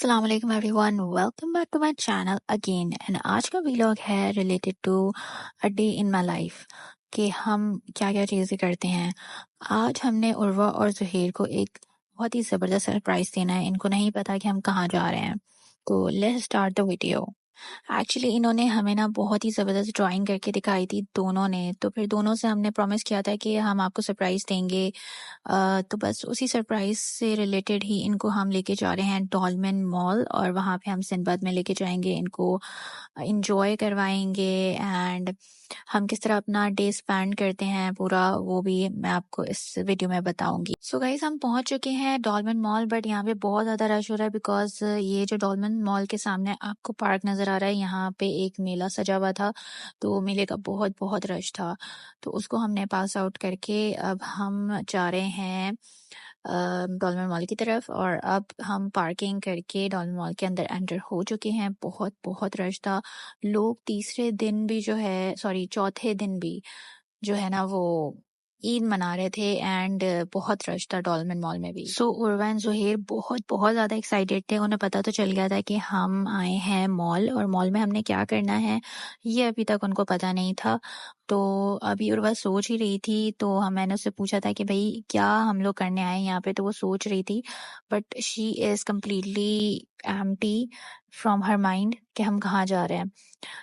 अस्सलाम वालेकुम everyone, welcome back to my channel again. And आज का व्लॉग है related to a day in my life कि हम क्या क्या चीज़ें करते हैं। आज हमने उर्वा और ज़ुहैर को एक बहुत ही ज़बरदस्त सरप्राइज़ देना है। इनको नहीं पता कि हम कहाँ जा रहे हैं, तो let's start the video. Actually इन्होंने हमें ना बहुत ही ज़बरदस्त ड्राइंग करके दिखाई थी दोनों ने, तो फिर दोनों से हमने प्रॉमिस किया था कि हम आपको सरप्राइज़ देंगे। तो बस उसी सरप्राइज से रिलेटेड ही इनको हम लेके जा रहे हैं डॉल्मेन मॉल, और वहाँ पे हम सिंबाद में लेके जाएंगे, इनको इंजॉय करवाएंगे। एंड हम किस तरह अपना डे स्पेंड करते हैं पूरा, वो भी मैं आपको इस वीडियो में बताऊंगी। सो गाइस, हम पहुंच चुके हैं डॉल्मेन मॉल, बट यहाँ पे बहुत ज़्यादा रश हो रहा है बिकॉज ये जो डॉल्मेन मॉल के सामने आपको पार्क नज़र आ रहा है, यहाँ पे एक मेला सजा हुआ था, तो मेले का बहुत बहुत रश था। तो उसको हमने पास आउट करके अब हम जा रहे हैं डॉल्मेन मॉल की तरफ, और अब हम पार्किंग करके डॉल्मेन मॉल के अंदर एंटर हो चुके हैं। बहुत बहुत रश था। लोग तीसरे दिन भी जो है, सॉरी चौथे दिन भी जो है ना, वो ईद मना रहे थे। एंड बहुत रश था डॉल्मेन मॉल में भी। सो उर्वा एंड ज़ुहैर बहुत बहुत ज़्यादा एक्साइटेड थे। उन्हें पता तो चल गया था कि हम आए हैं मॉल, और मॉल में हमने क्या करना है ये अभी तक उनको पता नहीं था। तो अभी उर्वा सोच ही रही थी, तो मैंने उससे पूछा था कि भाई क्या हम लोग करने आए हैं यहाँ पे, तो वो सोच रही थी, but she is completely empty from her mind कि हम कहाँ जा रहे हैं।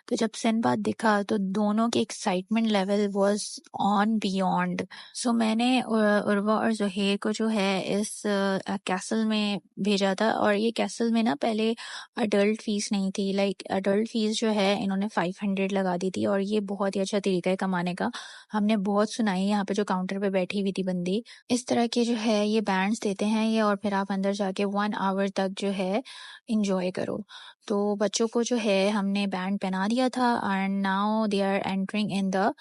तो जब सिनबाद दिखा तो दोनों के excitement level was on beyond. So मैंने उर्वा और ज़ुहैर को जो है इस कैसल में भेजा था, और ये कैसल में ना पहले अडल्ट फीस नहीं थी। लाइक अडल्ट फीस जो है इन्होंने 500 लगा दी थी, और ये बहुत ही अच्छा तरीका है कमाने का। हमने बहुत सुनाई यहाँ पे जो काउंटर पे बैठी हुई थी बंदी, इस तरह के जो है ये बैंड्स देते हैं ये, और फिर आप अंदर जाके 1 आवर तक जो है इंजॉय करो। तो बच्चों को जो है हमने बैंड पहना दिया था, and now they are entering in the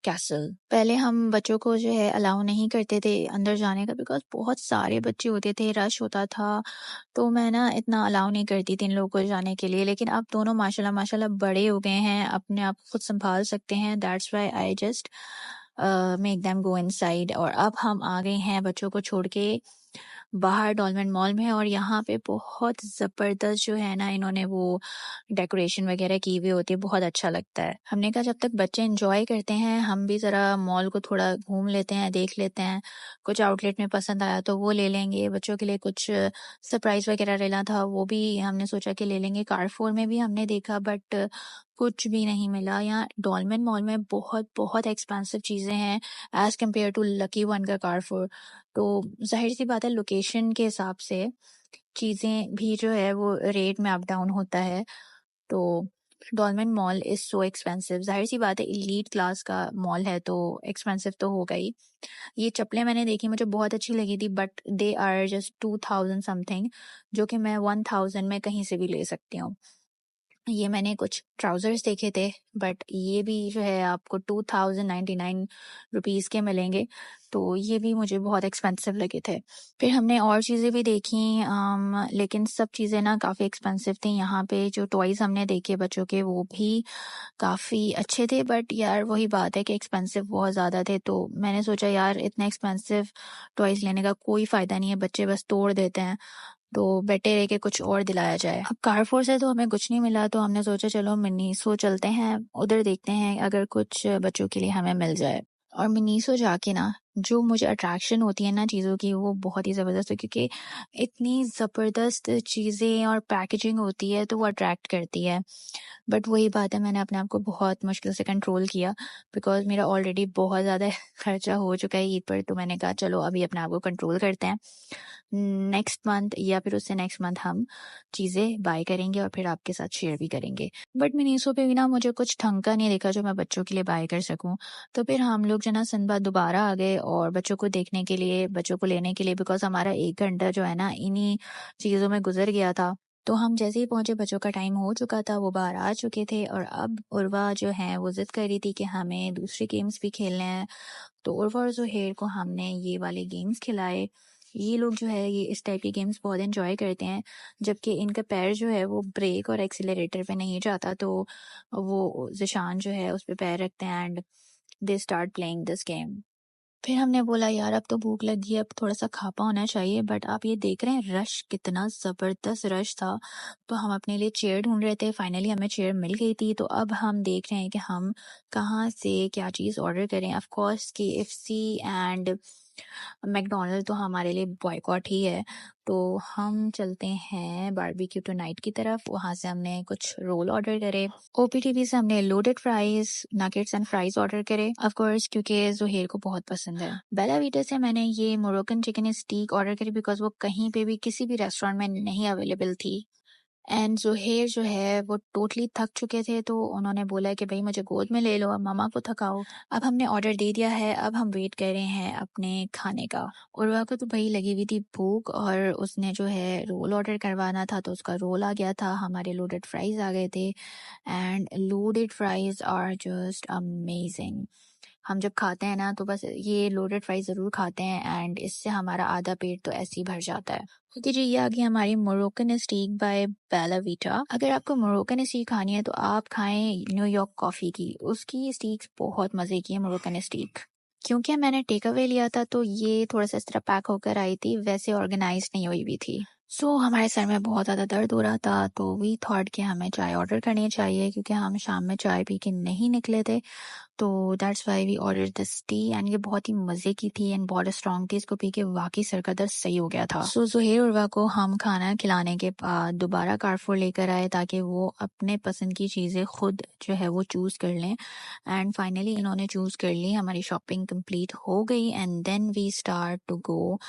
castle. पहले हम बच्चों को जो है अलाउ नहीं करते थे अंदर जाने का, बिकॉज बहुत सारे बच्चे होते थे, रश होता था, तो मैं ना इतना अलाउ नहीं करती थी इन लोगों को जाने के लिए। लेकिन अब दोनों माशाल्लाह माशाल्लाह बड़े हो गए हैं, अपने आप को खुद संभाल सकते हैं, that's why I just make them go inside. और अब हम आ गए हैं बच्चों को छोड़ के बाहर डॉल्मेन मॉल में, और यहाँ पे बहुत ज़बरदस्त जो है ना इन्होंने वो डेकोरेशन वगैरह की हुई होती है, बहुत अच्छा लगता है। हमने कहा जब तक बच्चे एंजॉय करते हैं हम भी ज़रा मॉल को थोड़ा घूम लेते हैं, देख लेते हैं। कुछ आउटलेट में पसंद आया तो वो ले लेंगे, बच्चों के लिए कुछ सरप्राइज़ वगैरह लेना था वो भी हमने सोचा कि ले लेंगे। कारफोर में भी हमने देखा, बट कुछ भी नहीं मिला। यहाँ डॉल्मेन मॉल में बहुत बहुत एक्सपेंसिव चीज़ें हैं as compare to Lucky One का कारफोर। तो ज़ाहिर सी बात है लोकेशन के हिसाब से चीज़ें भी जो है वो रेट में अप डाउन होता है। तो डॉल्मेन मॉल इज़ सो एक्सपेंसिव, ज़ाहिर सी बात है एलीट क्लास का मॉल है तो एक्सपेंसिव तो होगा ही। ये चप्पलें मैंने देखी, मुझे बहुत अच्छी लगी थी, but they are just 2000 something, जो कि मैं 1000 में कहीं से भी ले सकती हूँ। ये मैंने कुछ ट्राउज़र्स देखे थे, बट ये भी जो है आपको 2099 रुपीज़ के मिलेंगे, तो ये भी मुझे बहुत एक्सपेंसिव लगे थे। फिर हमने और चीज़ें भी देखी, लेकिन सब चीज़ें ना काफ़ी एक्सपेंसिव थी। यहाँ पे जो टॉयज़ हमने देखे बच्चों के वो भी काफ़ी अच्छे थे, बट यार वही बात है कि एक्सपेंसिव बहुत ज़्यादा थे। तो मैंने सोचा यार इतना एक्सपेंसिव टॉयज़ लेने का कोई फ़ायदा नहीं है, बच्चे बस तोड़ देते हैं, तो बेटर है कि कुछ और दिलाया जाए। अब कारफोर से तो हमें कुछ नहीं मिला, तो हमने सोचा चलो मिनीसो चलते हैं, उधर देखते हैं अगर कुछ बच्चों के लिए हमें मिल जाए। और मिनीसो जाके ना जो मुझे अट्रैक्शन होती है ना चीज़ों की, वो बहुत ही ज़बरदस्त है, क्योंकि इतनी ज़बरदस्त चीज़ें और पैकेजिंग होती है तो वो अट्रैक्ट करती है। बट वही बात है, मैंने अपने आप को बहुत मुश्किल से कंट्रोल किया, बिकॉज मेरा ऑलरेडी बहुत ज़्यादा खर्चा हो चुका है ईद पर। तो मैंने कहा चलो अभी अपने आप को कंट्रोल करते हैं, नेक्स्ट मंथ या फिर उससे नेक्स्ट मंथ हम चीज़ें बाय करेंगे और फिर आपके साथ शेयर भी करेंगे। बट मिनीसो पे भी ना मुझे कुछ ढंग का नहीं दिखा जो मैं बच्चों के लिए बाय कर सकूं। तो फिर हम लोग जो ना सिंबाद दोबारा आ गए और बच्चों को देखने के लिए, बच्चों को लेने के लिए, बिकॉज हमारा 1 घंटा जो है ना इन्हीं चीज़ों में गुजर गया था। तो हम जैसे ही पहुंचे बच्चों का टाइम हो चुका था, वो बाहर आ चुके थे, और अब उर्वा जो है वो जिद कर रही थी कि हमें दूसरे गेम्स भी खेलने हैं। तो उर्वा और ज़ुहैर को हमने ये वाले गेम्स खिलाए। ये लोग जो है ये इस टाइप के गेम्स बहुत एंजॉय करते हैं, जबकि इनका पैर जो है वो ब्रेक और एक्सीलरेटर पे नहीं जाता, तो वो ज़िशान जो है उस पे पैर रखते हैं and they start playing this game. फिर हमने बोला यार अब तो भूख लगी है, अब थोड़ा सा खापा होना चाहिए, बट आप ये देख रहे हैं रश कितना ज़बरदस्त रश था। तो हम अपने लिए चेयर ढूंढ रहे थे, फाइनली हमें चेयर मिल गई थी। तो अब हम देख रहे हैं कि हम कहाँ से क्या चीज़ ऑर्डर करें। Of course KFC and McDonald तो हमारे लिए बॉयकॉट ही है। तो हम चलते हैं बारबेक्यू टू नाइट की तरफ, वहाँ से हमने कुछ रोल ऑर्डर करे। OPTV से हमने loaded fries, nuggets and fries order करे ऑफ कोर्स, क्योंकि जोहेर को बहुत पसंद है। बेला वीटा से मैंने ये मोरक्कन चिकन स्टीक ऑर्डर करी बिकॉज वो कहीं पे भी किसी भी रेस्टोरेंट में नहीं अवेलेबल थी। एंड जोहेर जो है वो टोटली थक चुके थे, तो उन्होंने बोला कि भाई मुझे गोद में ले लो, अब मामा को थकाओ। अब हमने ऑर्डर दे दिया है, अब हम वेट कर रहे हैं अपने खाने का। उर्वा को तो भाई लगी हुई थी भूख, और उसने जो है रोल ऑर्डर करवाना था, तो उसका रोल आ गया था, हमारे लोडेड फ्राइज आ गए थे। And loaded fries are just amazing. हम जब खाते हैं ना तो बस ये लोडेड फ्राइज ज़रूर खाते हैं, एंड इससे हमारा आधा पेट तो ऐसे ही भर जाता है। ओके जी, ये आ गई हमारी मोरक्कन स्टीक बाय बेला वीटा। अगर आपको मोरक्कन स्टीक खानी है तो आप खाएं न्यूयॉर्क कॉफ़ी की, उसकी स्टीक्स बहुत मज़े की है मोरक्कन स्टीक। क्योंकि मैंने टेक अवे लिया था तो ये थोड़ा सा इस तरह पैक होकर आई थी, वैसे ऑर्गेनाइज नहीं हुई हुई थी। हमारे सर में बहुत ज़्यादा दर्द हो रहा था, तो वी थॉट कि हमें चाय ऑर्डर करनी चाहिए, क्योंकि हम शाम में चाय पी के नहीं निकले थे। तो that's why we order this tea, and ये बहुत ही मज़े की थी एंड बहुत स्ट्रॉन्ग थी। इसको पी के वाकई सर का दर्द सही हो गया था। जुहेर उर्वा को हम खाना खिलाने के बाद दोबारा कारफोर लेकर आए, ताकि वो अपने पसंद की चीज़ें खुद जो है वो चूज़ कर लें। एंड फाइनली इन्होंने चूज़ कर ली, हमारी शॉपिंग कंप्लीट हो गई, and then we start to go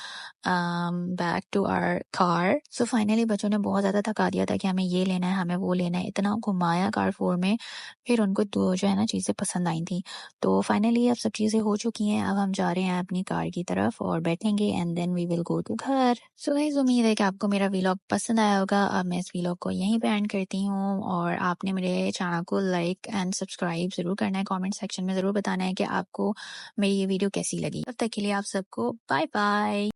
back to our car. So finally बच्चों ने बहुत ज़्यादा थका दिया था कि हमें ये लेना है, हमें वो लेना है, इतना घुमाया कारफोर में। फिर उनको तो जो है ना चीज़ें पसंद आई थी। तो फाइनली अब सब चीज़ें हो चुकी हैं, अब हम जा रहे हैं अपनी कार की तरफ और बैठेंगे, and then we will go to घर। सो गाइस, उम्मीद है कि आपको मेरा व्लॉग पसंद आया होगा। अब मैं इस व्लॉग को यहीं पे एंड करती हूँ, और आपने मेरे चैनल को लाइक एंड सब्सक्राइब ज़रूर करना है। कमेंट सेक्शन में ज़रूर बताना है कि आपको मेरी ये वीडियो कैसी लगी। तब तक के लिए आप सबको बाय बाय।